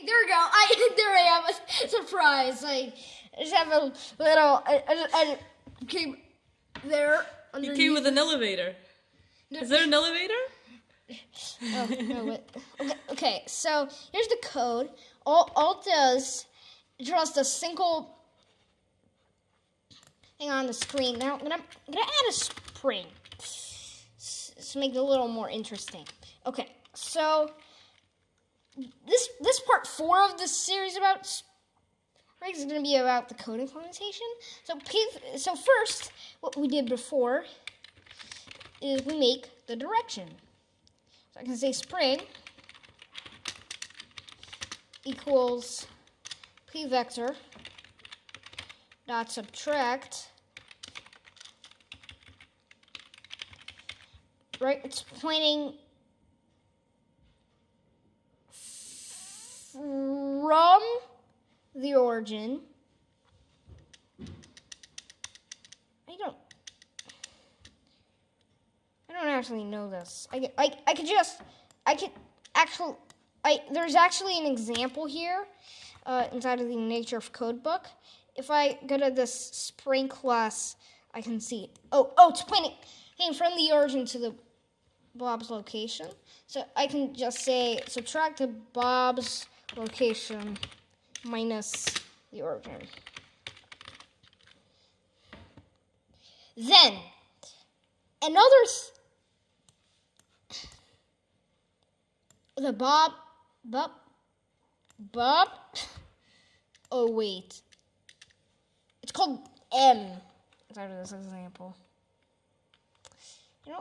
There we go. There I am. A surprise. I just have a little. I came there. You came with an elevator. Is there an elevator? Oh no! Wait. Okay. So here's the code. All it does draws the single thing on the screen. Now I'm gonna add a spring to make it a little more interesting. Okay. So this part 4 of this series about springs is going to be about the code implementation. So first, what we did before is we make the direction. So I can say spring equals p-vector dot subtract. Right, it's pointing from the origin. I don't actually know this. There's actually an example here inside of the Nature of Code book. If I go to this spring class, I can see. It's pointing from the origin to the Bob's location. So I can just say subtract the Bob's location minus the origin. Then the Bob. Oh wait, it's called M. Inside of this example,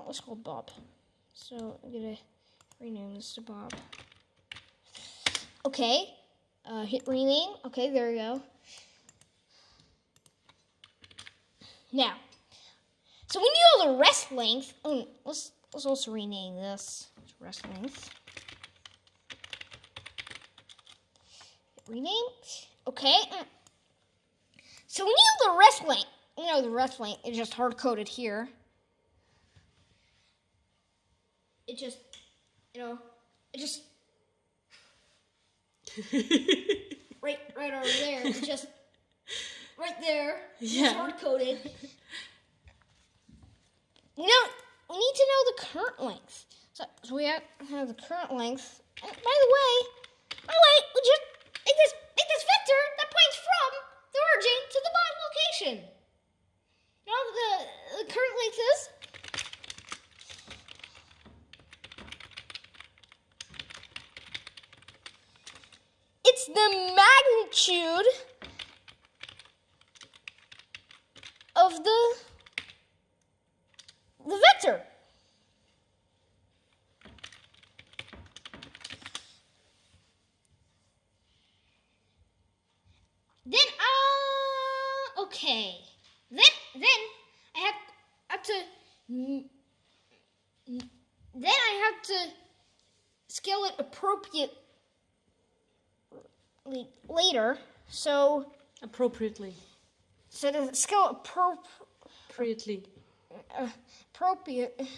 it's called Bob. So I'm gonna rename this to Bob. Okay, hit rename. Okay, there we go. Now, so we know the rest length. Let's also rename this rest length. Hit rename. Okay. So we know the rest length. The rest length is just hard coded here. It just right over there. It's just right there. Yeah. It's hard coded. We need to know the current length. So we have the current length. And by the way, we just make this vector that points from the origin to the bottom location. The current length is. It's the magnitude of the vector. Then okay. Then I have to scale it appropriately later. So appropriately. So to scale appropriately. Appropriately.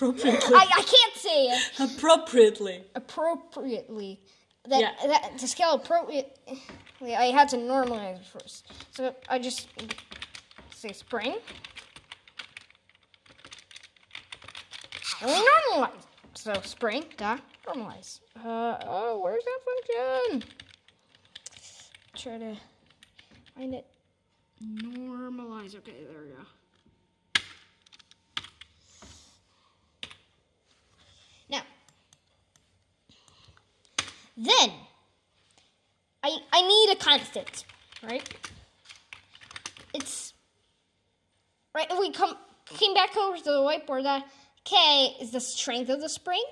I can't say it. Appropriately. To scale appropriately, I had to normalize it first. So I just say spring. And we normalize. So spring dot normalize. Where's that function? Try to find it. Normalize. Okay, there we go. Now, then I need a constant, right? It's right. If we came back over to the whiteboard, that K is the strength of the spring.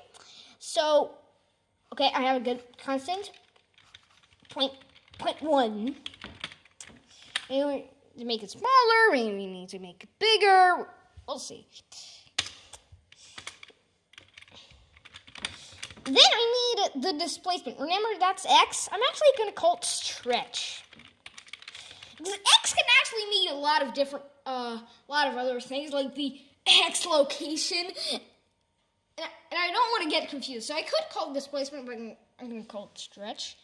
So, okay, I have a good constant. 0.1. Maybe to make it smaller, maybe we need to make it bigger. We'll see. Then I need the displacement. Remember, that's X. I'm actually going to call it stretch. Because X can actually mean a lot of other things, like the X location. And I don't want to get confused. So I could call it displacement, but I'm going to call it stretch.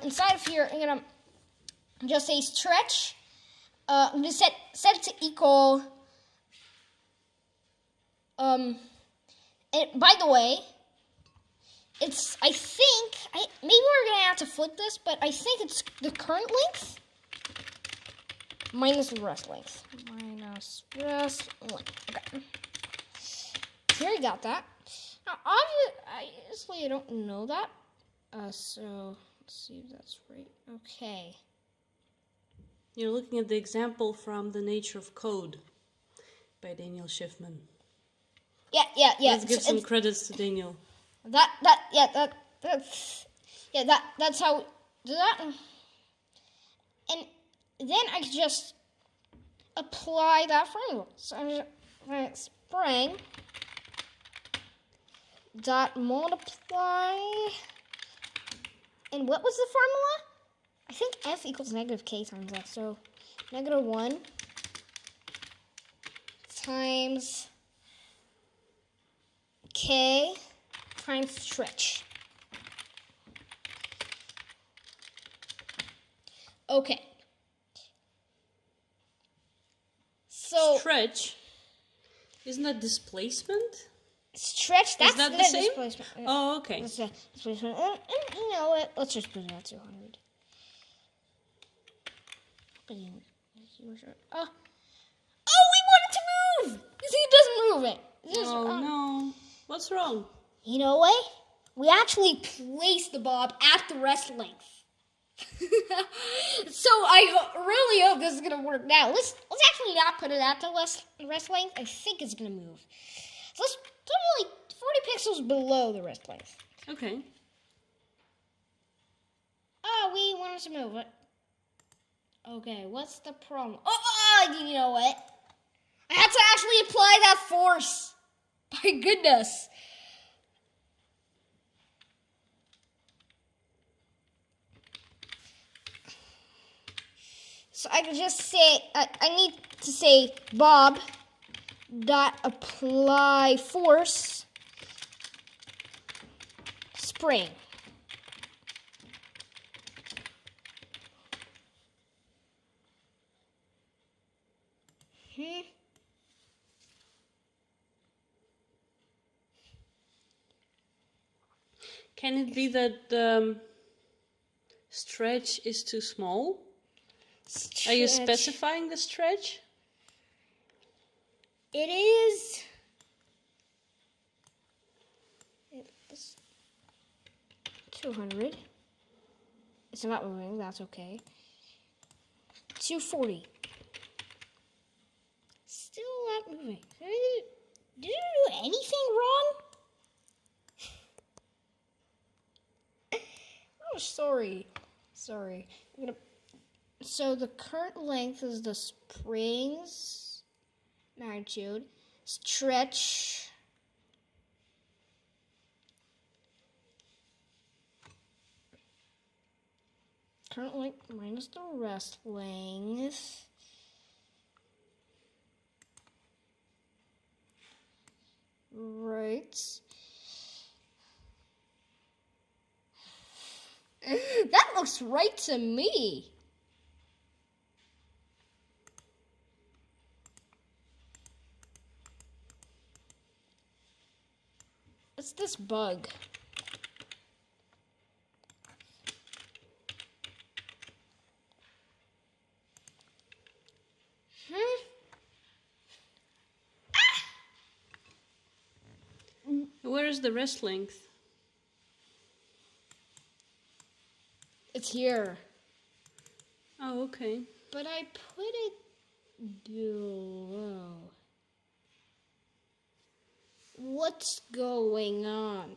Inside of here, I'm gonna just say stretch. I'm gonna set it to equal. And by the way, maybe we're gonna have to flip this, but I think it's the current length minus the rest length. Minus rest length. Okay. Here we got that. Now, obviously, I don't know that. So let's see if that's right. Okay. You're looking at the example from The Nature of Code by Daniel Schiffman. Yeah. Let's give some credits to Daniel. That's how do that. And then I could just apply that formula. So I'm just spring dot multiply. And what was the formula? I think f equals negative k times x. So negative 1 times k times stretch. Okay. So stretch, isn't that displacement? Stretch, that's that the the same? displacement. Oh, okay. That's the displacement. And you know what? Let's just put it at 200. Oh, we want it to move! You see, it doesn't move it. No. What's wrong? You know what? We actually placed the bob at the rest length. So I really hope this is gonna work now. Let's actually not put it at the rest length. I think it's gonna move. So let's put it like 40 pixels below the rest length. Okay. Oh, we wanted to move it. Okay, what's the problem? You know what? I had to actually apply that force. My goodness. So I can just say, I need to say Bob dot apply force spring. Can it be that stretch is too small? Are you specifying the stretch? It is. It's 200. It's not moving. That's okay. 240. Still not moving. Did you do anything wrong? Oh, sorry. So the current length is the spring's magnitude. Stretch. Current length minus the rest length. Right. That looks right to me. What's this bug? Where is the rest length? It's here. Oh, okay. But I put it below. What's going on?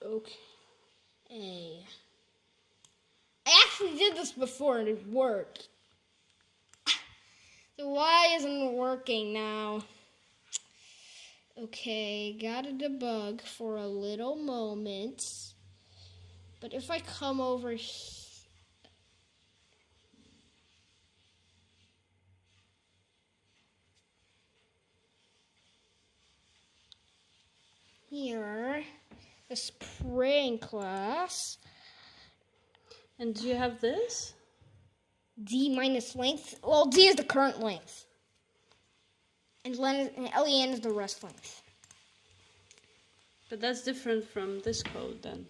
Okay. I actually did this before and it worked. So why isn't it working now? Okay, gotta debug for a little moment. But if I come over here, here, the spring class, And do you have this? D minus length. Well, D is the current length. And LEN is the rest length. But that's different from this code then.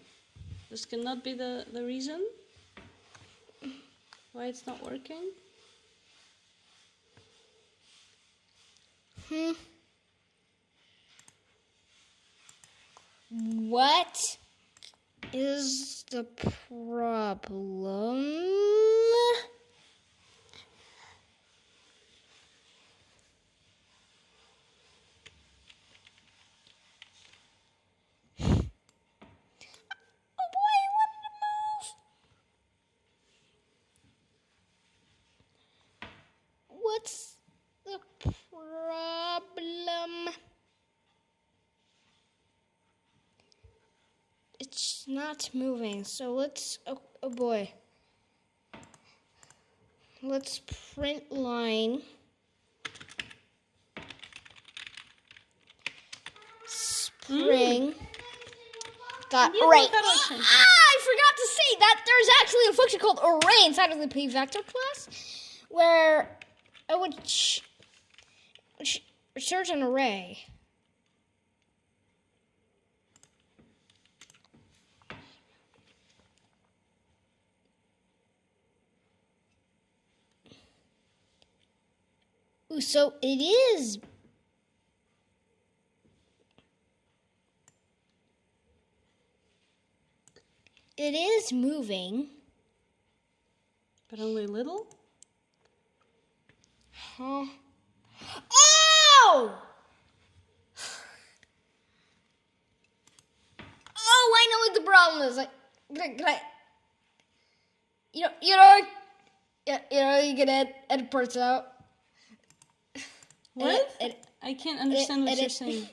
This cannot be the reason why it's not working? What is the problem? What's the problem? It's not moving, so let's, oh boy. Let's print line. Spring. Got array. I forgot to say that there's actually a function called array inside of the pvector class, where I would search an array. Ooh, so it is. It is moving. But only little? Huh? Oh! Oh, I know what the problem is. You can edit parts out. What? I can't understand what you're saying.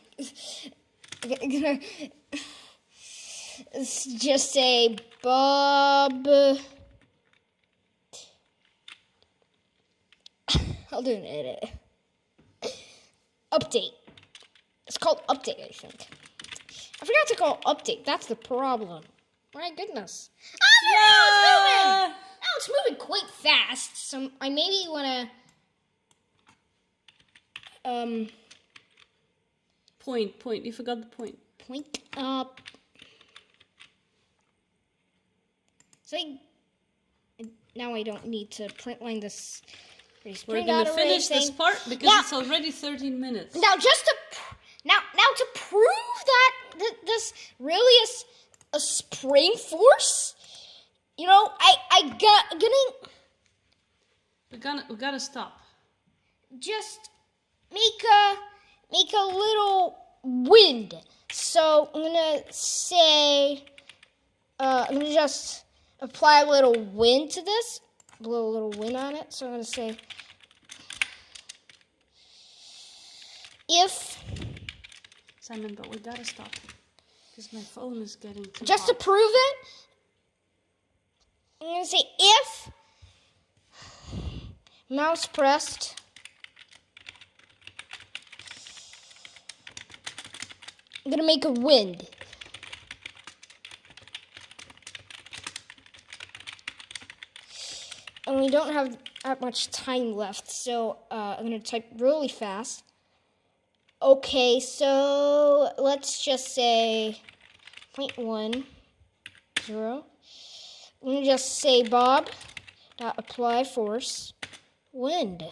It's just a Bob. I'll do an edit. Update. It's called update, I think. I forgot to call update. That's the problem. My goodness. Oh, now it's moving quite fast. So I maybe want to Point. You forgot the point. point up. So now I don't need to print line this. We're gonna finish this part because it's already 13 minutes. Now, just to now to prove that this really is a spring force, you know, We gotta stop. just make a little wind. So I'm gonna say I'm gonna just apply a little wind to this, blow a little wind on it. So I'm gonna say if. Simon, but we gotta stop because my phone is getting too Just to hot. prove it, I'm going to say if mouse pressed I'm going to make a wind. And we don't have that much time left, so I'm going to type really fast. Okay, so let's just say 0.10. I'm going to just say Bob dot apply force wind.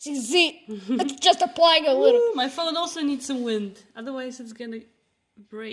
See, it's just applying a little. Ooh, my phone also needs some wind, otherwise it's gonna break.